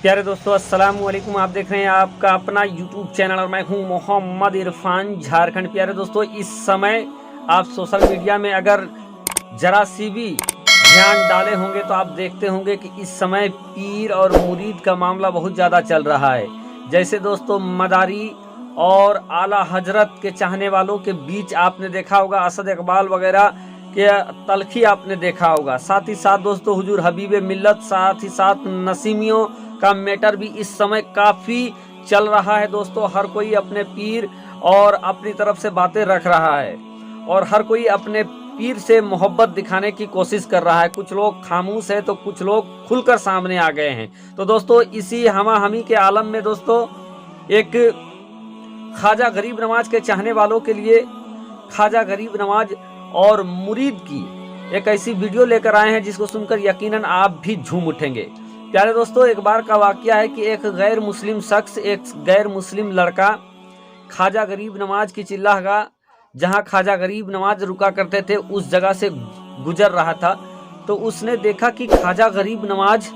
प्यारे दोस्तों, अस्सलाम वालेकुम। आप देख रहे हैं आपका अपना यूट्यूब चैनल और मैं हूं मोहम्मद इरफान, झारखंड। प्यारे दोस्तों, इस समय आप सोशल मीडिया में अगर जरा सी भी ध्यान डाले होंगे तो आप देखते होंगे कि इस समय पीर और मुरीद का मामला बहुत ज़्यादा चल रहा है। जैसे दोस्तों, मदारी और आला हजरत के चाहने वालों के बीच आपने देखा होगा असद इकबाल वगैरह के तलखी आपने देखा होगा। साथ ही साथ दोस्तों, हुजूर हबीब मिल्लत, साथ ही साथ नसीमियों का मैटर भी इस समय काफ़ी चल रहा है। दोस्तों, हर कोई अपने पीर और अपनी तरफ से बातें रख रहा है और हर कोई अपने पीर से मोहब्बत दिखाने की कोशिश कर रहा है। कुछ लोग खामोश है तो कुछ लोग खुलकर सामने आ गए हैं। तो दोस्तों, इसी हमा हमी के आलम में दोस्तों, एक ख्वाजा गरीब नवाज के चाहने वालों के लिए ख्वाजा गरीब नवाज और मुरीद की एक ऐसी वीडियो लेकर आए हैं जिसको सुनकर यकीनन आप भी झूम उठेंगे। प्यारे दोस्तों, एक बार का वाकया है कि एक गैर मुस्लिम शख्स, एक गैर मुस्लिम लड़का ख्वाजा गरीब नवाज की चिल्लाहगाह, जहां ख्वाजा गरीब नवाज रुका करते थे, उस जगह से गुजर रहा था। तो उसने देखा कि ख्वाजा गरीब नवाज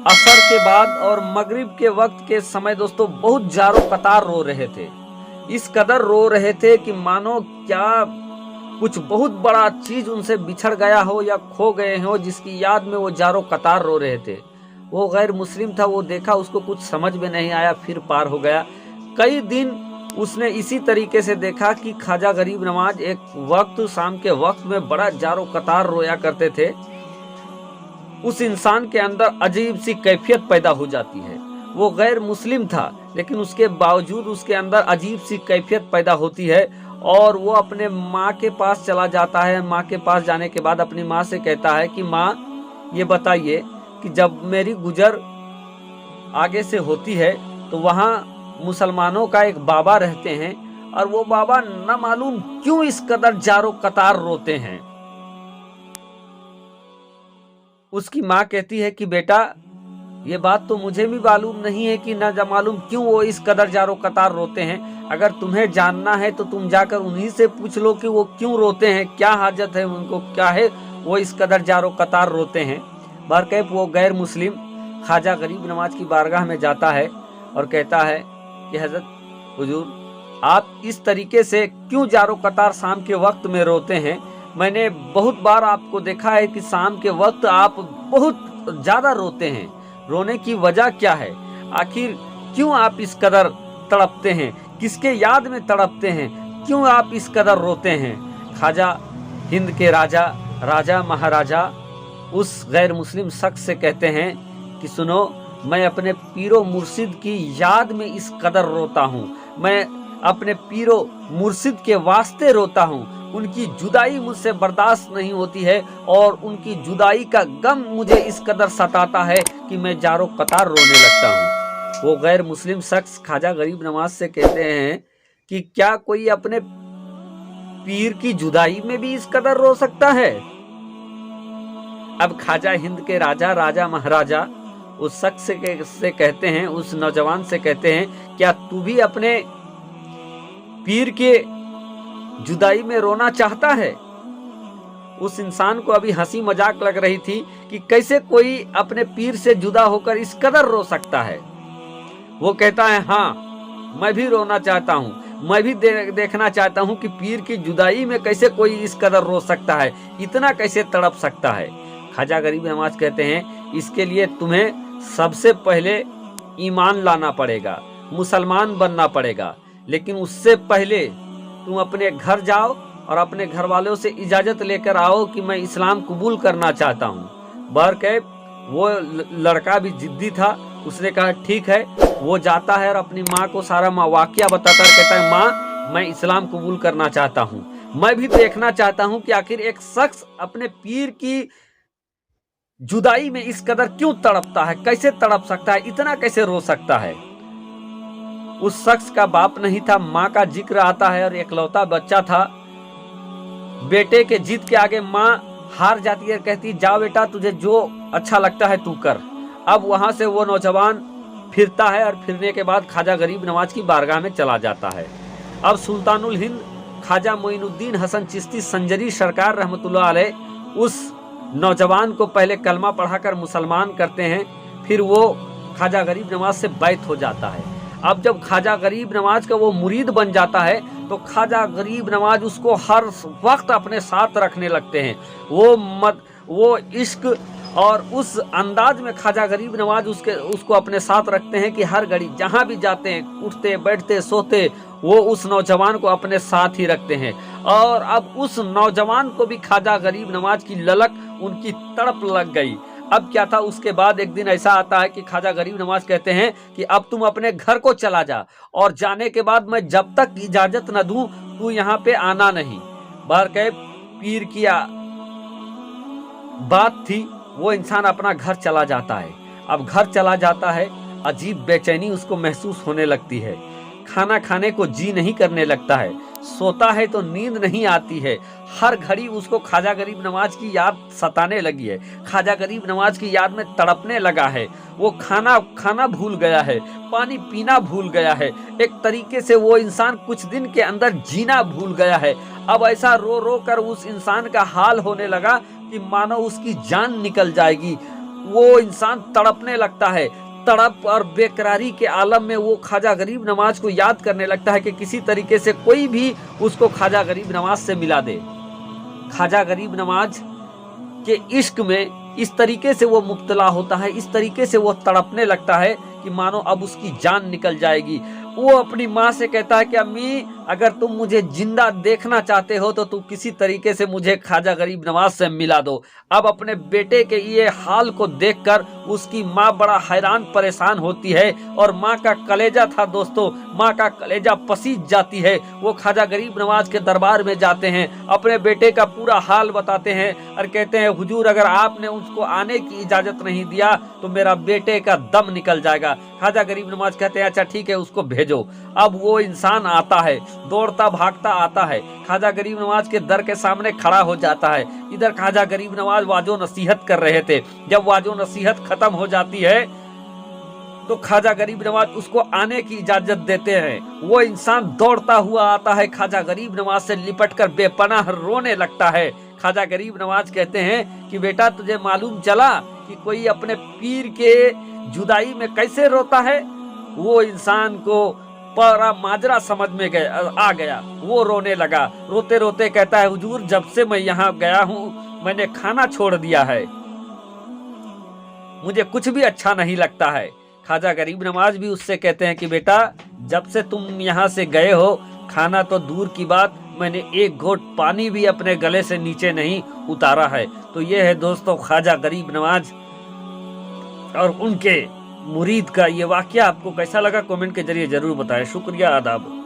असर के बाद और मगरिब के वक्त के समय दोस्तों बहुत जारो कतार रो रहे थे। इस कदर रो रहे थे कि मानो क्या कुछ बहुत बड़ा चीज उनसे बिछड़ गया हो या खो गए हो, जिसकी याद में वो जारो कतार रो रहे थे। वो गैर मुस्लिम था, वो देखा, उसको कुछ समझ में नहीं आया, फिर पार हो गया। कई दिन उसने इसी तरीके से देखा कि ख्वाजा गरीब नवाज एक वक्त, शाम के वक्त में बड़ा जारो कतार रोया करते थे। उस इंसान के अंदर अजीब सी कैफियत पैदा हो जाती है। वो गैर मुस्लिम था लेकिन उसके बावजूद उसके अंदर अजीब सी कैफियत पैदा होती है और वो अपने माँ के पास चला जाता है। माँ के पास जाने के बाद अपनी माँ से कहता है कि माँ, ये बताइए कि जब मेरी गुजर आगे से होती है तो वहाँ मुसलमानों का एक बाबा रहते हैं और वो बाबा न मालूम क्यों इस कदर जारो कतार रोते हैं। उसकी माँ कहती है कि बेटा, ये बात तो मुझे भी मालूम नहीं है कि न मालूम क्यों वो इस कदर जारो कतार रोते हैं। अगर तुम्हें जानना है तो तुम जाकर उन्हीं से पूछ लो कि वो क्यों रोते हैं, क्या हाजत है उनको, क्या है वो इस कदर जारो कतार रोते हैं। बहरकैफ वो गैर मुस्लिम ख्वाजा गरीब नवाज की बारगाह में जाता है और कहता है कि हजरत, हुजूर, आप इस तरीके से क्यों जारो कतार शाम के वक्त में रोते हैं? मैंने बहुत बार आपको देखा है कि शाम के वक्त आप बहुत ज़्यादा रोते हैं। रोने की वजह क्या है? आखिर क्यों आप इस कदर तड़पते हैं? किसके याद में तड़पते हैं? क्यों आप इस कदर रोते हैं? ख्वाजा हिंद के राजा, राजा महाराजा उस गैर मुस्लिम शख्स से कहते हैं कि सुनो, मैं अपने पीरो मुर्शिद की याद में इस कदर रोता हूँ। मैं अपने पीरो मुर्शिद के वास्ते रोता हूँ। उनकी जुदाई मुझसे बर्दाश्त नहीं होती है और उनकी जुदाई का गम मुझे इस कदर सताता है कि मैं जारो कतार रोने लगता हूँ। वो गैर मुस्लिम शख्स ख्वाजा गरीब नवाज से कहते हैं कि क्या कोई अपने पीर की जुदाई में भी इस कदर रो सकता है? अब ख्वाजा हिंद के राजा, राजा महाराजा उस शख्स से कहते हैं, उस नौजवान से कहते हैं, क्या तू भी अपने पीर के जुदाई में रोना चाहता है? उस इंसान को अभी हंसी मजाक लग रही थी कि कैसे कोई अपने पीर से जुदा होकर इस कदर रो सकता है। वो कहता है, हाँ, मैं भी रोना चाहता हूँ। मैं भी देखना चाहता हूँ कि पीर की जुदाई में कैसे कोई इस कदर रो सकता है, इतना कैसे तड़प सकता है। ख्वाजा गरीब नवाज कहते हैं, इसके लिए तुम्हें सबसे पहले ईमान लाना पड़ेगा, मुसलमान बनना पड़ेगा। लेकिन उससे पहले तुम अपने घर जाओ और अपने घर वालों से इजाज़त लेकर आओ कि मैं इस्लाम कबूल करना चाहता हूँ। बहरकैफ वो लड़का भी जिद्दी था, उसने कहा ठीक है। वो जाता है और अपनी माँ को सारा वाक़या बताता है, कहता है, माँ, मैं इस्लाम कबूल करना चाहता हूँ। मैं भी देखना चाहता हूँ कि आखिर एक शख्स अपने पीर की जुदाई में इस कदर क्यों तड़पता है, कैसे तड़प सकता है, इतना कैसे रो सकता है। उस शख्स का बाप नहीं था, माँ का जिक्र आता है और एकलौता बच्चा था। बेटे के जिद के आगे माँ हार जाती है, कहती, जा बेटा, तुझे जो अच्छा लगता है तू कर। अब वहां से वो नौजवान फिरता है और फिरने के बाद ख्वाजा गरीब नवाज की बारगाह में चला जाता है। अब सुल्तानुल हिंद ख्वाजा मोइनुद्दीन हसन चिश्ती संजरी सरकार रहमतुल्लाह अलैह उस नौजवान को पहले कलमा पढ़ाकर मुसलमान करते हैं। फिर वो ख्वाजा गरीब नवाज से बैत हो जाता है। अब जब ख्वाजा गरीब नवाज का वो मुरीद बन जाता है तो ख्वाजा गरीब नवाज उसको हर वक्त अपने साथ रखने लगते हैं। वो इश्क और उस अंदाज में ख्वाजा गरीब नवाज उसको अपने साथ रखते हैं कि हर घड़ी जहाँ भी जाते हैं, उठते बैठते सोते, वो उस नौजवान को अपने साथ ही रखते हैं। और अब उस नौजवान को भी ख्वाजा गरीब नवाज की ललक, उनकी तड़प लग गई। अब क्या था, उसके बाद एक दिन ऐसा आता है कि ख्वाजा गरीब नवाज कहते हैं कि अब तुम अपने घर को चला जा, और जाने के बाद मैं जब तक इजाजत न दूं तू यहाँ पे आना नहीं। बहरकैफ पीर की बात थी, वो इंसान अपना घर चला जाता है। अब घर चला जाता है, अजीब बेचैनी उसको महसूस होने लगती है, खाना खाने को जी नहीं करने लगता है, सोता है तो नींद नहीं आती है। हर घड़ी उसको ख्वाजा गरीब नवाज की याद सताने लगी है, ख्वाजा गरीब नवाज की याद में तड़पने लगा है। वो खाना भूल गया है, पानी पीना भूल गया है, एक तरीके से वो इंसान कुछ दिन के अंदर जीना भूल गया है। अब ऐसा रो रो कर उस इंसान का हाल होने लगा कि मानो उसकी जान निकल जाएगी। वो इंसान तड़पने लगता है, तड़प और बेकरारी के आलम में वो ख्वाजा गरीब नवाज को याद करने लगता है कि किसी तरीके से कोई भी उसको ख्वाजा गरीब नवाज से मिला दे। ख्वाजा गरीब नवाज के इश्क में इस तरीके से वो मुब्तला होता है, इस तरीके से वो तड़पने लगता है कि मानो अब उसकी जान निकल जाएगी। वो अपनी माँ से कहता है कि अम्मी, अगर तुम मुझे जिंदा देखना चाहते हो तो तुम किसी तरीके से मुझे ख्वाजा गरीब नवाज से मिला दो। अब अपने बेटे के ये हाल को देखकर उसकी माँ बड़ा हैरान परेशान होती है, और माँ का कलेजा था दोस्तों, माँ का कलेजा पसीज जाती है। वो ख्वाजा गरीब नवाज के दरबार में जाते हैं, अपने बेटे का पूरा हाल बताते हैं और कहते हैं, हुजूर अगर आपने उसको आने की इजाजत नहीं दिया तो मेरा बेटे का दम निकल जाएगा। ख्वाजा गरीब नवाज कहते हैं, अच्छा ठीक है, उसको भेजो। अब वो इंसान आता है, दौड़ता भागता आता है, ख्वाजा गरीब नवाज के दर के सामने खड़ा हो जाता है। इधर ख्वाजा गरीब नवाज वाजो नसीहत कर रहे थे। जब वाजो नसीहत खत्म हो जाती है तो ख्वाजा गरीब नवाज उसको आने की इजाजत देते हैं। वो इंसान दौड़ता हुआ आता है, ख्वाजा गरीब नवाज से लिपटकर बेपनाह रोने लगता है। ख्वाजा गरीब नवाज कहते हैं कि बेटा, तुझे मालूम चला कि कोई अपने पीर के जुदाई में कैसे रोता है? वो इंसान को पूरा माजरा समझ में आ गया, वो रोने लगा। रोते रोते कहता है, हुजूर जब से मैं यहाँ गया हूँ मैंने खाना छोड़ दिया है, मुझे कुछ भी अच्छा नहीं लगता है। ख्वाजा गरीब नवाज भी उससे कहते हैं कि बेटा, जब से तुम यहाँ से गए हो, खाना तो दूर की बात, मैंने एक घोट पानी भी अपने गले से नीचे नहीं उतारा है। तो ये है दोस्तों ख्वाजा गरीब नवाज और उनके मुरीद का ये वाकया। आपको कैसा लगा कमेंट के जरिए जरूर बताएं। शुक्रिया, आदाब।